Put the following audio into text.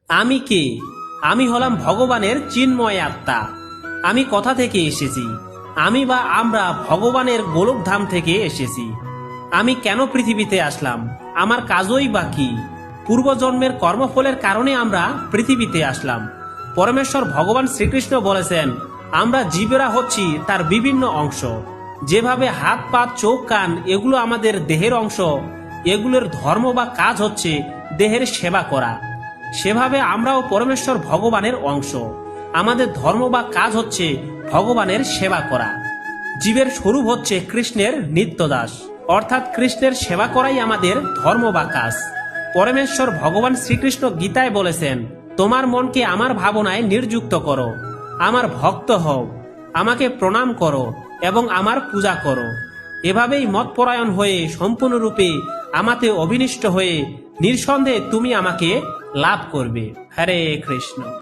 আমি কে? আমি হলাম ভগবানের চিন্ময় আত্মা। আমি কোথা থেকে এসেছি? আমি বা আমরা ভগবানের গোলকধাম থেকে এসেছি। আমি কেন পৃথিবীতে আসলাম? আমার কাজই বা কি? পূর্বজন্মের কর্মফলের কারণে আমরা পৃথিবীতে আসলাম। পরমেশ্বর ভগবান শ্রীকৃষ্ণ বলেছেন, আমরা জীবেরা হচ্ছি তার বিভিন্ন অংশ। যেভাবে হাত পা চোখ কান এগুলো আমাদের দেহের অংশ, এগুলোর ধর্ম বা কাজ হচ্ছে দেহের সেবা করা, সেভাবে আমরাও পরমেশ্বর ভগবানের অংশ। আমাদের ধর্ম বা কাজ হচ্ছে ভগবানের সেবা করা। জীবের স্বরূপ হচ্ছে কৃষ্ণের নিত্যদাস, অর্থাৎ কৃষ্ণের সেবা করাই আমাদের ধর্ম বা কাজ। পরমেশ্বর ভগবান শ্রীকৃষ্ণ গীতায় বলেছেন, তোমার মনকে আমার ভাবনায় নির্যুক্ত করো, আমার ভক্ত হও, আমাকে প্রণাম করো এবং আমার পূজা করো। এভাবেই মতপরায়ণ হয়ে সম্পূর্ণরূপে আমাতে অভিনিষ্ট হয়ে নিঃসন্দেহে তুমি আমাকে লাভ করবে। হরে কৃষ্ণ।